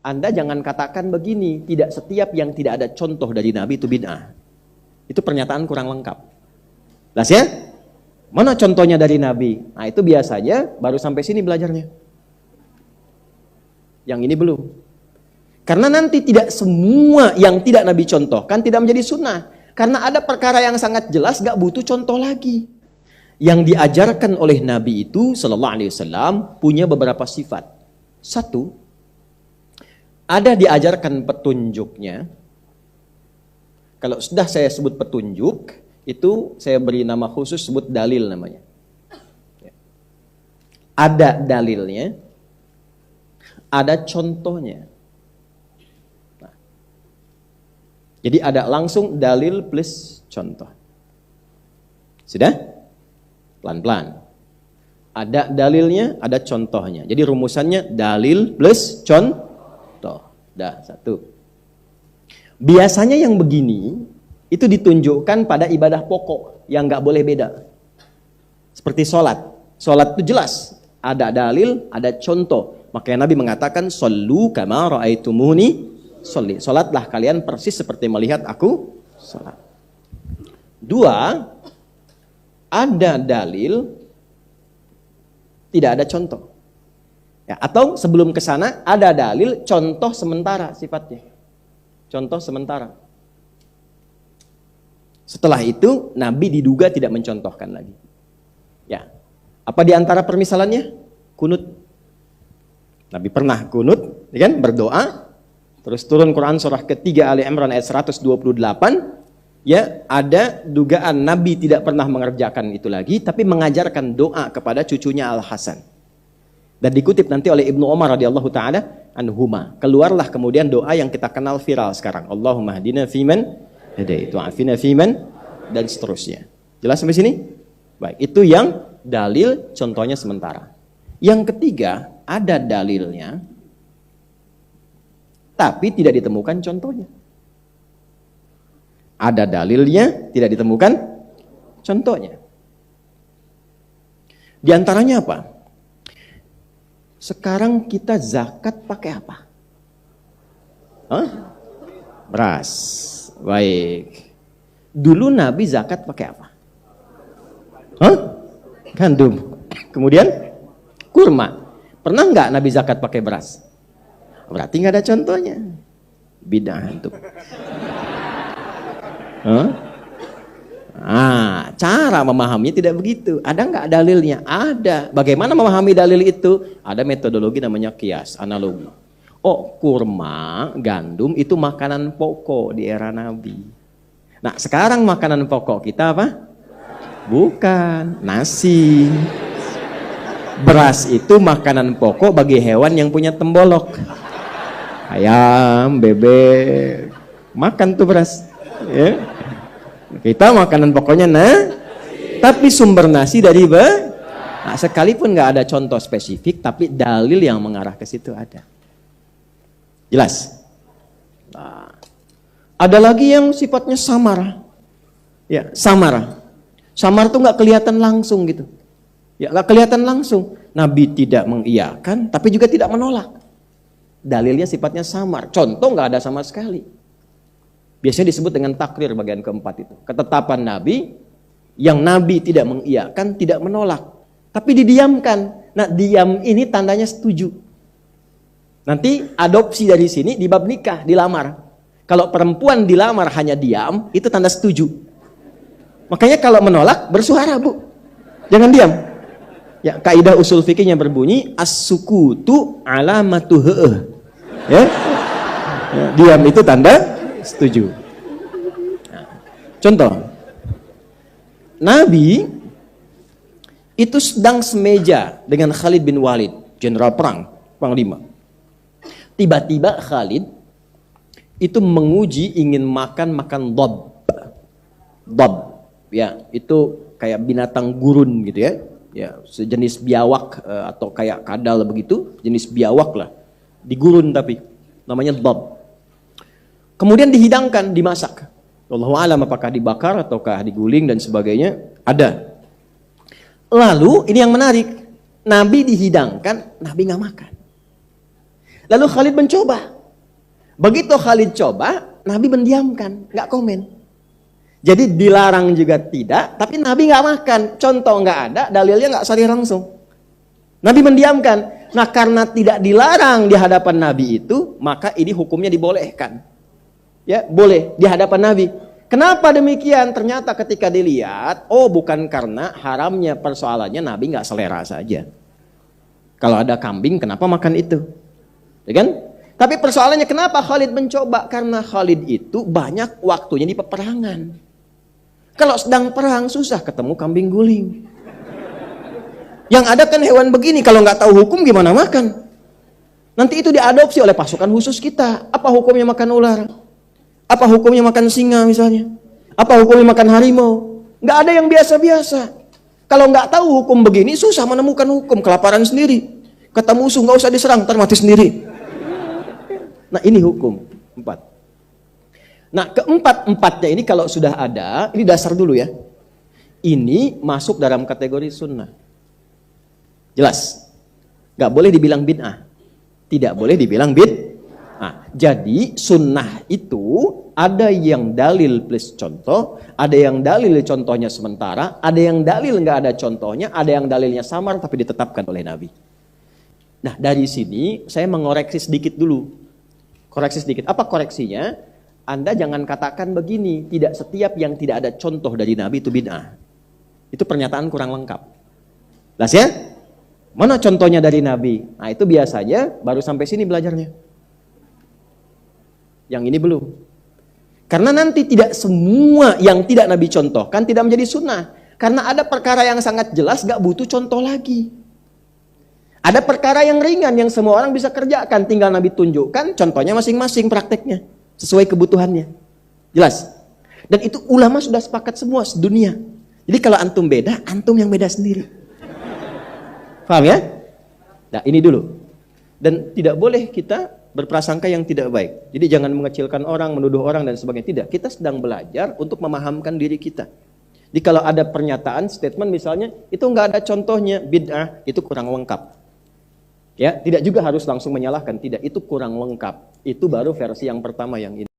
Anda jangan katakan begini, tidak setiap yang tidak ada contoh dari Nabi itu bid'ah. Itu pernyataan kurang lengkap. Jelas ya? Mana contohnya dari Nabi? Nah itu biasanya baru sampai sini belajarnya. Yang ini belum. Karena nanti tidak semua yang tidak Nabi contohkan tidak menjadi sunnah. Karena ada perkara yang sangat jelas gak butuh contoh lagi. Yang diajarkan oleh Nabi itu Sallallahu Alaihi Wasallam punya beberapa sifat. Satu, ada diajarkan petunjuknya. Kalau sudah saya sebut petunjuk, itu saya beri nama khusus, sebut dalil namanya. Ada dalilnya, ada contohnya. Nah, jadi ada langsung dalil plus contoh. Sudah? Pelan-pelan. Ada dalilnya, ada contohnya. Jadi rumusannya dalil plus contoh. Dah, satu. Biasanya yang begini itu ditunjukkan pada ibadah pokok yang nggak boleh beda. Seperti sholat. Sholat itu jelas. Ada dalil, ada contoh. Makanya Nabi mengatakan, "Shollu kama ra'aitumuni sholli." Sholatlah kalian persis seperti melihat aku sholat. Dua, ada dalil, tidak ada contoh. Ya, atau sebelum ke sana ada dalil, contoh sementara sifatnya. Contoh sementara. Setelah itu Nabi diduga tidak mencontohkan lagi. Ya. Apa di antara permisalannya? Kunut. Nabi pernah kunut, ya kan? Berdoa. Terus turun Quran surah ketiga Ali Imran ayat 128. Ya, ada dugaan Nabi tidak pernah mengerjakan itu lagi, tapi mengajarkan doa kepada cucunya Al-Hasan. Dan dikutip nanti oleh Ibnu Umar radhiyallahu taala anhuma. Keluarlah kemudian doa yang kita kenal viral sekarang. Allahumma hdina fiman hadait wa afina fiman, dan seterusnya. Jelas sampai sini? Baik, itu yang dalil contohnya sementara. Yang ketiga, ada dalilnya tapi tidak ditemukan contohnya. Ada dalilnya, tidak ditemukan contohnya. Di antaranya apa? Sekarang kita zakat pakai apa? Hah? Beras. Baik. Dulu Nabi zakat pakai apa? Hah? Gandum. Kemudian kurma. Pernah nggak Nabi zakat pakai beras? Berarti nggak ada contohnya. Bid'ah itu. Cara memahaminya tidak begitu. Ada nggak dalilnya? Ada. Bagaimana memahami dalil itu? Ada metodologi namanya qiyas, analogi. Oh, kurma, gandum itu makanan pokok di era Nabi. Nah, sekarang makanan pokok kita apa? Bukan, nasi. Beras itu makanan pokok bagi hewan yang punya tembolok. Ayam, bebek, makan tuh beras. Ya. Kita makanan pokoknya tapi sumber nasi dari nah, sekalipun nggak ada contoh spesifik, tapi dalil yang mengarah ke situ ada. Jelas? Nah, ada lagi yang sifatnya samar. Ya, samar. Samar tuh nggak kelihatan langsung gitu. Ya, nggak kelihatan langsung. Nabi tidak mengiyakan, tapi juga tidak menolak. Dalilnya sifatnya samar. Contoh nggak ada sama sekali. Biasanya disebut dengan takrir bagian keempat itu. Ketetapan Nabi, yang Nabi tidak mengiyakan, tidak menolak. Tapi didiamkan. Nah, diam ini tandanya setuju. Nanti adopsi dari sini di bab nikah, dilamar. Kalau perempuan dilamar hanya diam, itu tanda setuju. Makanya kalau menolak, bersuara bu. Jangan diam. Ya, kaidah usul fikihnya berbunyi, as-sukutu alamatu he'eh. Ya? Ya, diam itu tanda setuju. Nah, contoh, Nabi itu sedang semeja dengan Khalid bin Walid, jenderal perang, panglima. Tiba-tiba Khalid itu menguji ingin makan dhab. Dhab, ya itu kayak binatang gurun gitu ya. Ya, sejenis biawak atau kayak kadal begitu, jenis biawak lah. Digurun tapi namanya dhab. Kemudian dihidangkan, dimasak. Wallahu a'lam apakah dibakar ataukah diguling dan sebagainya. Ada. Lalu ini yang menarik. Nabi dihidangkan, Nabi nggak makan. Lalu Khalid mencoba. Begitu Khalid coba, Nabi mendiamkan, nggak komen. Jadi dilarang juga tidak, tapi Nabi nggak makan. Contoh nggak ada, dalilnya nggak sahih langsung. Nabi mendiamkan. Nah, karena tidak dilarang di hadapan Nabi itu, maka ini hukumnya dibolehkan. Ya, boleh di hadapan Nabi. Kenapa demikian? Ternyata ketika dilihat, oh bukan karena haramnya, persoalannya Nabi nggak selera saja. Kalau ada kambing, kenapa makan itu? Ya kan? Tapi persoalannya kenapa Khalid mencoba? Karena Khalid itu banyak waktunya di peperangan. Kalau sedang perang susah ketemu kambing guling. Yang ada kan hewan begini, kalau nggak tahu hukum gimana makan? Nanti itu diadopsi oleh pasukan khusus kita. Apa hukumnya makan ular? Apa hukumnya makan singa misalnya? Apa hukumnya makan harimau? Nggak ada yang biasa-biasa. Kalau nggak tahu hukum begini, susah menemukan hukum. Kelaparan sendiri. Kata musuh nggak usah diserang, ntar mati sendiri. Nah ini hukum 4. Nah keempat-empatnya ini kalau sudah ada, ini dasar dulu ya. Ini masuk dalam kategori sunnah. Jelas. Nggak boleh dibilang bid'ah. Tidak boleh dibilang bid'ah. Jadi sunnah itu ada yang dalil plus contoh, ada yang dalil contohnya sementara, ada yang dalil nggak ada contohnya, ada yang dalilnya samar tapi ditetapkan oleh Nabi. Nah dari sini saya mengoreksi sedikit dulu. Koreksi sedikit. Apa koreksinya? Anda jangan katakan begini, tidak setiap yang tidak ada contoh dari Nabi itu bid'ah. Itu pernyataan kurang lengkap. Jelas ya? Mana contohnya dari Nabi? Nah itu biasanya baru sampai sini belajarnya. Yang ini belum. Karena nanti tidak semua yang tidak Nabi contohkan tidak menjadi sunnah. Karena ada perkara yang sangat jelas gak butuh contoh lagi. Ada perkara yang ringan yang semua orang bisa kerjakan, tinggal Nabi tunjukkan contohnya masing-masing prakteknya sesuai kebutuhannya. Jelas? Dan itu ulama sudah sepakat semua sedunia. Jadi kalau antum beda, antum yang beda sendiri. Paham ya? Nah, ini dulu. Dan tidak boleh kita berprasangka yang tidak baik. Jadi jangan mengecilkan orang, menuduh orang dan sebagainya. Tidak, kita sedang belajar untuk memahamkan diri kita. Jadi kalau ada pernyataan, statement misalnya, itu nggak ada contohnya, bid'ah, itu kurang lengkap. Ya, tidak juga harus langsung menyalahkan, tidak, itu kurang lengkap. Itu baru versi yang pertama yang ini.